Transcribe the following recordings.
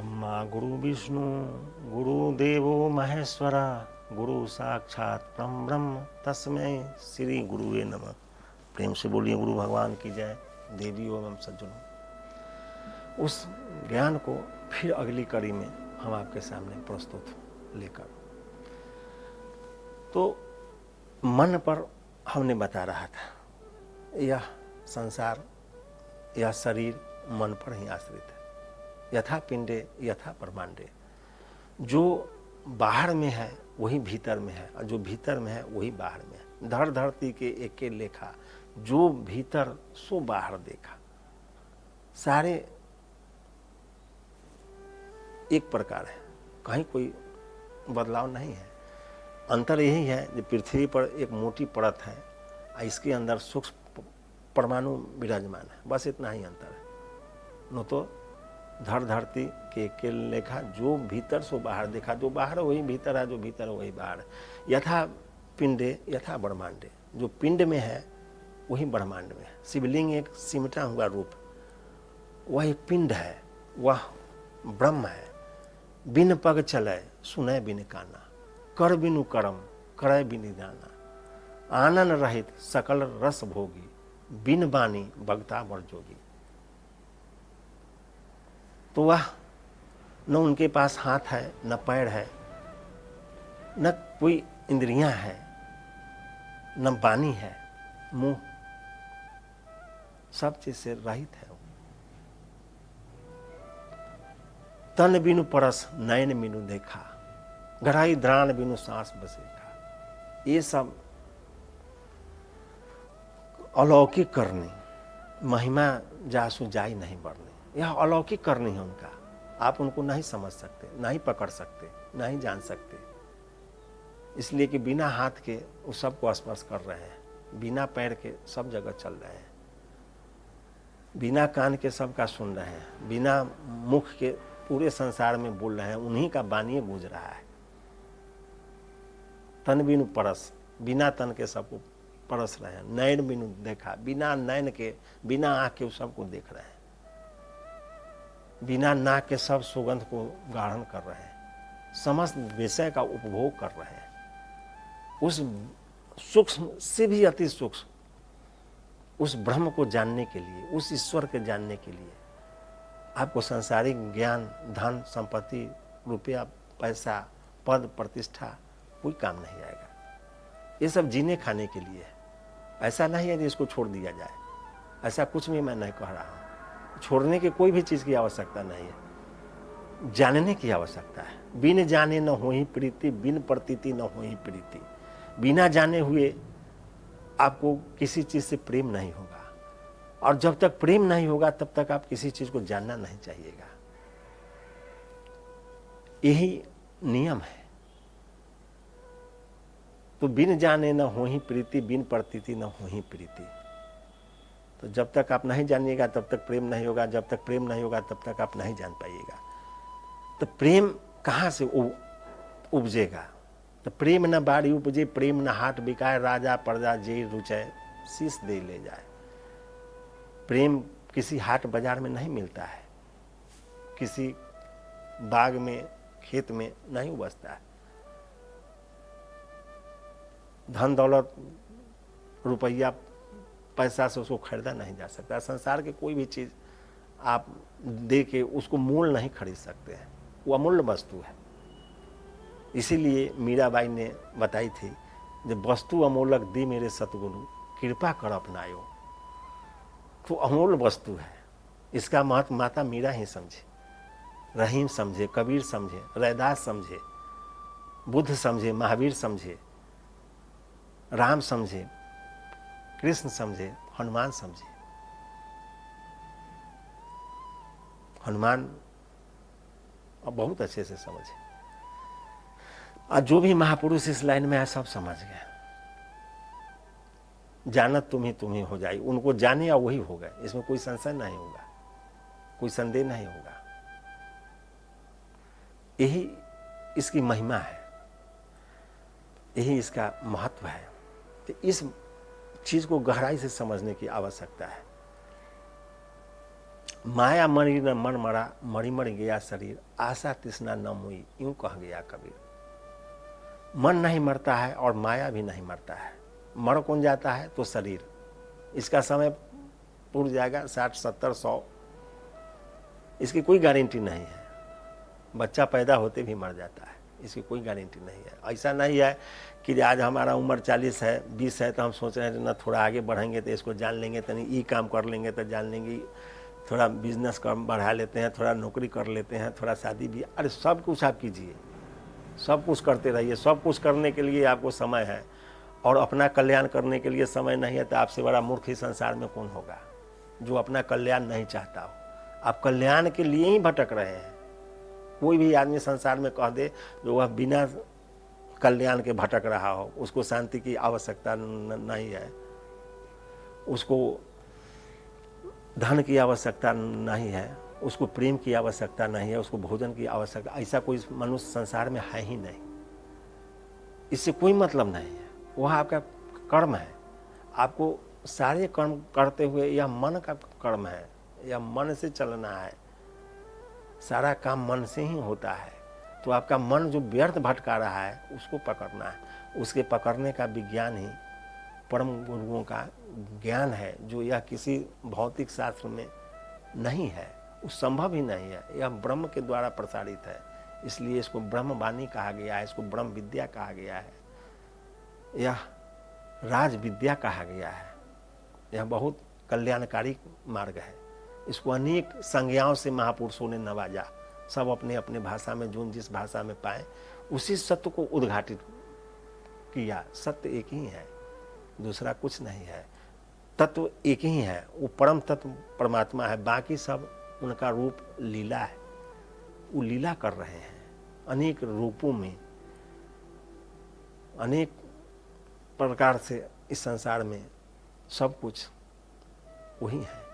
ब्रह्मा गुरु विष्णु गुरुदेवो महेश्वर गुरु साक्षात परम ब्रह्म तस्मै श्री गुरुवे नमः। प्रेम से बोलिए गुरु भगवान की जय। देवियों एवं सज्जनों, उस ज्ञान को फिर अगली कड़ी में हम आपके सामने प्रस्तुत लेकर, तो मन पर हमने बता रहा था, यह संसार, यह शरीर मन पर ही आश्रित है। यथा पिंडे यथा परमांडे, जो बाहर में है वही भीतर में है, और जो भीतर में है वही बाहर में है। धर धरती के एके लेखा, जो भीतर सो बाहर देखा। सारे एक प्रकार है, कहीं कोई बदलाव नहीं है। अंतर यही है कि पृथ्वी पर एक मोटी परत है, इसके अंदर सूक्ष्म परमाणु विराजमान है, बस इतना ही अंतर है। न तो धर धरती के लेखा, जो भीतर सो बाहर देखा। जो बाहर है वही भीतर है, जो भीतर है वही बाहर है। यथा पिंडे यथा ब्रह्मांडे, जो पिंड में है वही ब्रह्मांड में है। शिवलिंग एक सिमटा हुआ रूप, वह एक पिंड है, वह ब्रह्म है। बिन पग चले सुनय बिन काना, कर बिनु करम करय बिन जाना। आनन रहित सकल रस भोगी, बिन बानी बगता बर जोगी। तो वह न उनके पास हाथ है, न पैर है, न कोई इंद्रियां है, न वाणी है, मुंह, सब चीज से रहित है। तन बिनु परस नयन बिनु देखा, गहराई द्राण बिनु सांस बसेखा। ये सब अलौकिक करनी, महिमा जासु जाई नहीं बढ़नी, यह अलौकिक करनी है उनका। आप उनको नहीं समझ सकते, नहीं पकड़ सकते, नहीं जान सकते, इसलिए कि बिना हाथ के वो सबको स्पर्श कर रहे हैं, बिना पैर के सब जगह चल रहे हैं, बिना कान के सबका सुन रहे हैं, बिना मुख के पूरे संसार में बोल रहे हैं, उन्हीं का वाणी गूंज रहा है। तन बिनु परस, बिना तन के सबको परस रहे हैं। नयन बिनु देखा, बिना नयन के, बिना आँख के सबको देख रहे हैं। बिना नाक के सब सुगंध को गाढ़न कर रहे हैं, समस्त विषय का उपभोग कर रहे हैं। उस सूक्ष्म से भी अति सूक्ष्म उस ब्रह्म को जानने के लिए, उस ईश्वर के जानने के लिए आपको सांसारिक ज्ञान, धन, संपत्ति, रुपया, पैसा, पद, प्रतिष्ठा कोई काम नहीं आएगा। ये सब जीने खाने के लिए है। ऐसा नहीं है कि इसको छोड़ दिया जाए, ऐसा कुछ भी मैं नहीं कह रहा हूँ। छोड़ने की कोई भी चीज की आवश्यकता नहीं है, जानने की आवश्यकता है। बिन जाने न होही प्रीति, बिन प्रतीति न होही प्रीति। बिना जाने हुए आपको किसी चीज से प्रेम नहीं होगा, और जब तक प्रेम नहीं होगा तब तक आप किसी चीज को जानना नहीं चाहिएगा। यही नियम है। तो बिन जाने न होही प्रीति, बिन प्रतीति न होही प्रीति। तो जब तक आप नहीं जानिएगा तब तक प्रेम नहीं होगा, जब तक प्रेम नहीं होगा तब तक आप नहीं जान पाइएगा। तो प्रेम कहाँ से उपजेगा? तो प्रेम न बाड़ी उपजे, प्रेम न हाट बिकाए, राजा प्रजा जे रुचय शीश दे ले जाए। प्रेम किसी हाट बाजार में नहीं मिलता है, किसी बाग में, खेत में नहीं उपजता है। धन दौलत, रुपया, पैसा से उसको खरीदा नहीं जा सकता। संसार की कोई भी चीज आप दे के उसको मूल नहीं खरीद सकते हैं, वो अमूल्य वस्तु है। इसीलिए मीराबाई ने बताई थी, जब वस्तु अमूलक दी मेरे सतगुरु, कृपा कर अपनायो। तो अमूल्य वस्तु है, इसका महत्व माता मीरा ही समझे, रहीम समझे, कबीर समझे, रैदास समझे, बुद्ध समझे, महावीर समझे, राम समझे, कृष्ण समझे, हनुमान समझे। हनुमान बहुत अच्छे से समझे, और जो भी महापुरुष इस लाइन में है सब समझ गए। जानत तुम ही हो जाए, उनको जाने या वही हो गए, इसमें कोई संशय नहीं होगा, कोई संदेह नहीं होगा। यही इसकी महिमा है, यही इसका महत्व है। तो इस चीज को गहराई से समझने की आवश्यकता है। माया मरी न मन मरा, मरी मर गया शरीर, आशा तृष्णा न मुई, यूं कह गया कबीर। मन नहीं मरता है और माया भी नहीं मरता है। मर कौन जाता है? तो शरीर। इसका समय पूर्व जाएगा, 60, 70, 100, इसकी कोई गारंटी नहीं है। बच्चा पैदा होते भी मर जाता है, इसकी कोई गारंटी नहीं है। ऐसा नहीं है कि आज हमारा उम्र 40 है, 20 है, तो हम सोच रहे हैं ना थोड़ा आगे बढ़ेंगे तो इसको जान लेंगे, तनी ये काम कर लेंगे तो जान लेंगे, थोड़ा बिजनेस कर बढ़ा लेते हैं, थोड़ा नौकरी कर लेते हैं, थोड़ा शादी भी। अरे सब कुछ आप कीजिए, सब कुछ करते रहिए। सब कुछ करने के लिए आपको समय है, और अपना कल्याण करने के लिए समय नहीं है तो आपसे बड़ा मूर्ख ही संसार में कौन होगा जो अपना कल्याण नहीं चाहता हो। आप कल्याण के लिए ही भटक रहे हैं। कोई भी आदमी संसार में कह दे जो वह बिना कल्याण के भटक रहा हो, उसको शांति की आवश्यकता नहीं है, उसको धन की आवश्यकता नहीं है, उसको प्रेम की आवश्यकता नहीं है, उसको भोजन की आवश्यकता, ऐसा कोई मनुष्य संसार में है ही नहीं। इससे कोई मतलब नहीं है। वह आपका कर्म है। आपको सारे कर्म करते हुए यह मन का कर्म है, यह मन से चलना है, सारा काम मन से ही होता है। तो आपका मन जो व्यर्थ भटका रहा है उसको पकड़ना है। उसके पकड़ने का विज्ञान ही परम गुरुओं का ज्ञान है, जो यह किसी भौतिक शास्त्र में नहीं है, वो संभव ही नहीं है। यह ब्रह्म के द्वारा प्रसारित है, इसलिए इसको ब्रह्मवाणी कहा गया है, इसको ब्रह्म विद्या कहा गया है, यह राज विद्या कहा गया है। यह बहुत कल्याणकारी मार्ग है। इसको अनेक संज्ञाओं से महापुरुषों ने नवाजा। सब अपने अपने भाषा में जो जिस भाषा में पाए उसी सत्य को उद्घाटित किया। सत्य एक ही है, दूसरा कुछ नहीं है। तत्व एक ही है, वो परम तत्व परमात्मा है। बाकी सब उनका रूप लीला है। वो लीला कर रहे हैं अनेक रूपों में, अनेक प्रकार से। इस संसार में सब कुछ वही है।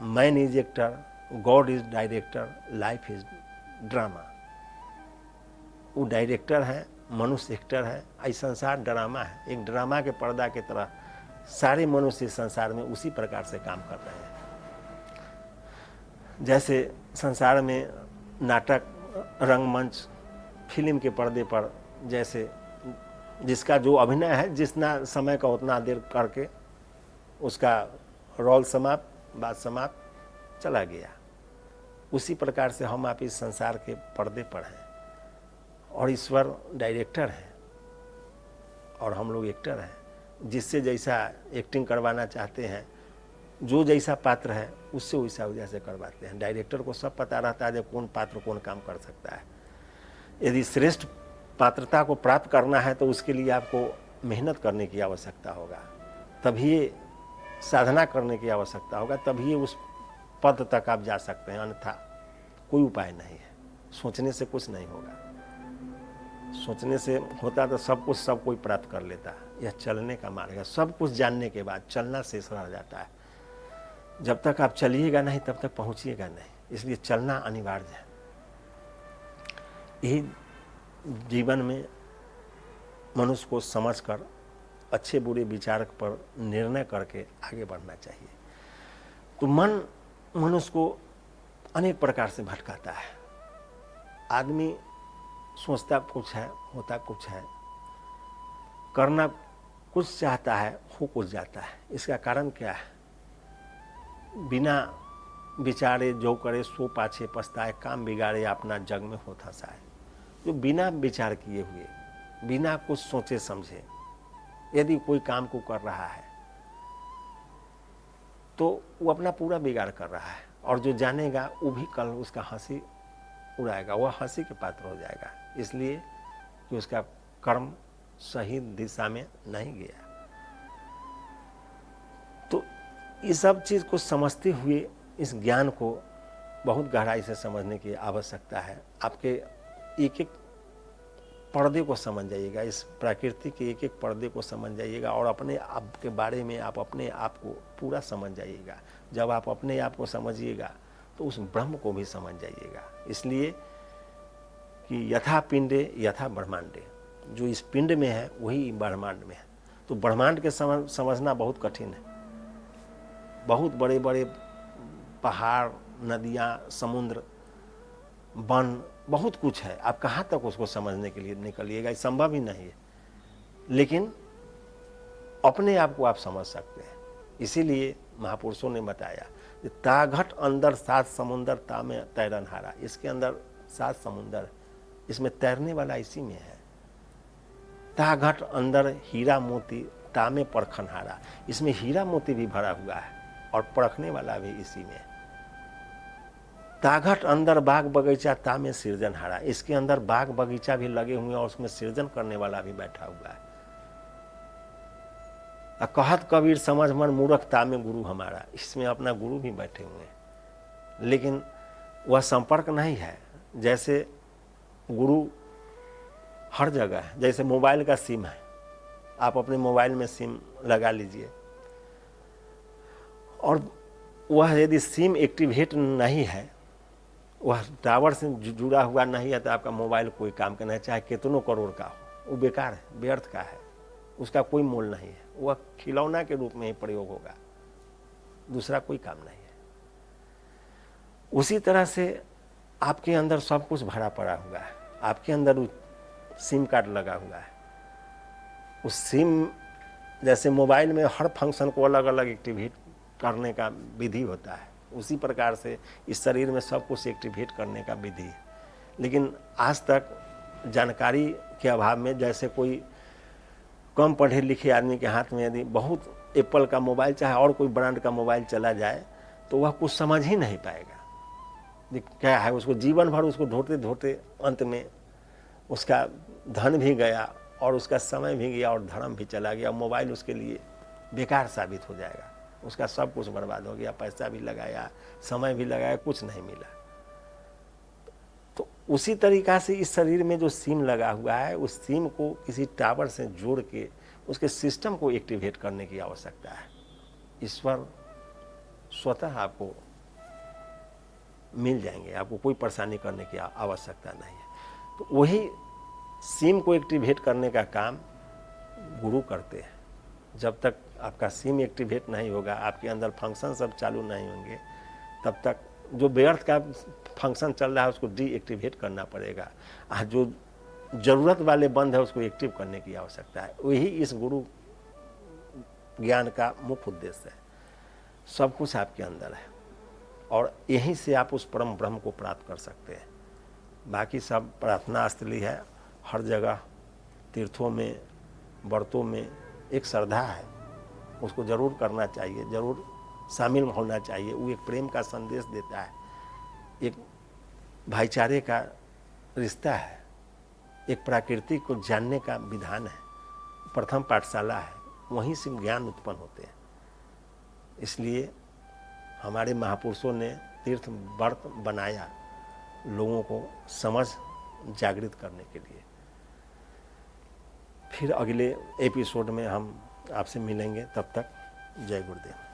Man is actor, God is director, life is drama. वो डायरेक्टर है, मनुष्य एक्टर है। आई संसार ड्रामा है। एक ड्रामा के पर्दा की तरह सारे मनुष्य इस संसार में उसी प्रकार से काम कर रहे हैं। जैसे संसार में नाटक, रंगमंच, फिल्म के पर्दे पर जैसे जिसका जो अभिनय है, जितना समय का उतना देर करके उसका रोल समाप्त, बात समाप्त, चला गया। उसी प्रकार से हम आप इस संसार के पर्दे पर हैं और ईश्वर डायरेक्टर है और हम लोग एक्टर हैं। जिससे जैसा एक्टिंग करवाना चाहते हैं, जो जैसा पात्र है उससे वैसा जैसे करवाते हैं। डायरेक्टर को सब पता रहता है जब कौन पात्र कौन काम कर सकता है। यदि श्रेष्ठ पात्रता को प्राप्त करना है तो उसके लिए आपको मेहनत करने की आवश्यकता होगा, तभी साधना करने की आवश्यकता होगा, तभी उस पद तक आप जा सकते हैं। अन्यथा कोई उपाय नहीं है। सोचने से कुछ नहीं होगा। सोचने से होता तो सब कुछ सब कोई प्राप्त कर लेता। यह चलने का मार्ग है। सब कुछ जानने के बाद चलना शेष रह जाता है। जब तक आप चलिएगा नहीं तब तक पहुंचिएगा नहीं। इसलिए चलना अनिवार्य है। यही जीवन में मनुष्य को समझकर अच्छे बुरे विचार पर निर्णय करके आगे बढ़ना चाहिए। तो मन मनुष्य को अनेक प्रकार से भटकाता है। आदमी सोचता कुछ है, होता कुछ है, करना कुछ चाहता है, हो कुछ जाता है। इसका कारण क्या है? बिना विचारे जो करे सो पाछे पछताए, काम बिगाड़े अपना जग में होता हंसाए। जो बिना विचार किए हुए, बिना कुछ सोचे समझे यदि कोई काम को कर रहा है तो वो अपना पूरा बिगाड़ कर रहा है, और जो जानेगा वो भी कल उसका हंसी उड़ाएगा, वह हंसी के पात्र हो जाएगा, इसलिए कि उसका कर्म सही दिशा में नहीं गया। तो इस सब चीज को समझते हुए इस ज्ञान को बहुत गहराई से समझने की आवश्यकता है। आपके एक एक पर्दे को समझ जाइएगा, इस प्रकृति के एक एक पर्दे को समझ जाइएगा, और अपने आप के बारे में आप अपने आप को पूरा समझ जाइएगा। जब आप अपने आप को समझिएगा तो उस ब्रह्म को भी समझ जाइएगा। इसलिए कि यथा पिंडे यथा ब्रह्मांडे, जो इस पिंड में है वही ब्रह्मांड में है। तो ब्रह्मांड के समझना बहुत कठिन है, बहुत बड़े बड़े पहाड़, नदियाँ, समुद्र, वन, बहुत कुछ है। आप कहाँ तक उसको समझने के लिए निकलिएगा, ये संभव ही नहीं है। लेकिन अपने आप को आप समझ सकते हैं। इसीलिए महापुरुषों ने बताया कि ताघट अंदर 7 समुंदर तामे तैरन हारा। इसके अंदर 7 समुंदर, इसमें तैरने वाला इसी में है। ताघट अंदर हीरा मोती तामे परखन हारा। इसमें हीरा मोती भी भरा हुआ है और परखने वाला भी इसी में। ताघट अंदर बाग बगीचा तामे सृजन हारा। इसके अंदर बाग बगीचा भी लगे हुए हैं और उसमें सृजन करने वाला भी बैठा हुआ है। कहत कबीर समझ मन मूर्खता में गुरु हमारा। इसमें अपना गुरु भी बैठे हुए हैं, लेकिन वह संपर्क नहीं है। जैसे गुरु हर जगह है, जैसे मोबाइल का सिम है, आप अपने मोबाइल में सिम लगा लीजिए और वह यदि सिम एक्टिवेट नहीं है, वह टावर से जुड़ा हुआ नहीं है, तो आपका मोबाइल कोई काम का नहीं, चाहे कितनों करोड़ का हो, वो बेकार है, व्यर्थ का है, उसका कोई मोल नहीं है। वह खिलौना के रूप में ही प्रयोग होगा, दूसरा कोई काम नहीं है। उसी तरह से आपके अंदर सब कुछ भरा पड़ा हुआ है। आपके अंदर सिम कार्ड लगा हुआ है। उस सिम, जैसे मोबाइल में हर फंक्शन को अलग अलग एक्टिवेट करने का विधि होता है, उसी प्रकार से इस शरीर में सब कुछ एक्टिवेट करने का विधि है। लेकिन आज तक जानकारी के अभाव में, जैसे कोई कम पढ़े लिखे आदमी के हाथ में यदि बहुत एप्पल का मोबाइल, चाहे और कोई ब्रांड का मोबाइल चला जाए, तो वह कुछ समझ ही नहीं पाएगा क्या है। उसको जीवन भर उसको ढूंढते ढूंढते अंत में उसका धन भी गया और उसका समय भी गया और धर्म भी चला गया। मोबाइल उसके लिए बेकार साबित हो जाएगा, उसका सब कुछ बर्बाद हो गया, पैसा भी लगाया, समय भी लगाया, कुछ नहीं मिला। तो उसी तरीक़ा से इस शरीर में जो सिम लगा हुआ है, उस सिम को किसी टावर से जोड़ के उसके सिस्टम को एक्टिवेट करने की आवश्यकता है। ईश्वर स्वतः आपको मिल जाएंगे, आपको कोई परेशानी करने की आवश्यकता नहीं है। तो वही सिम को एक्टिवेट करने का काम गुरु करते हैं। जब तक आपका सिम एक्टिवेट नहीं होगा, आपके अंदर फंक्शन सब चालू नहीं होंगे, तब तक जो व्यर्थ का फंक्शन चल रहा है उसको डीएक्टिवेट करना पड़ेगा। जो ज़रूरत वाले बंद है उसको एक्टिव करने की आवश्यकता है। वही इस गुरु ज्ञान का मुख्य उद्देश्य है। सब कुछ आपके अंदर है और यहीं से आप उस परम ब्रह्म को प्राप्त कर सकते हैं। बाकी सब प्रार्थना स्थली है, हर जगह तीर्थों में, व्रतों में एक श्रद्धा है, उसको ज़रूर करना चाहिए, ज़रूर शामिल होना चाहिए। वो एक प्रेम का संदेश देता है, एक भाईचारे का रिश्ता है, एक प्रकृति को जानने का विधान है, प्रथम पाठशाला है, वहीं से ज्ञान उत्पन्न होते हैं। इसलिए हमारे महापुरुषों ने तीर्थ व्रत बनाया लोगों को समझ जागृत करने के लिए। फिर अगले एपिसोड में हम आपसे मिलेंगे, तब तक जय गुरुदेव।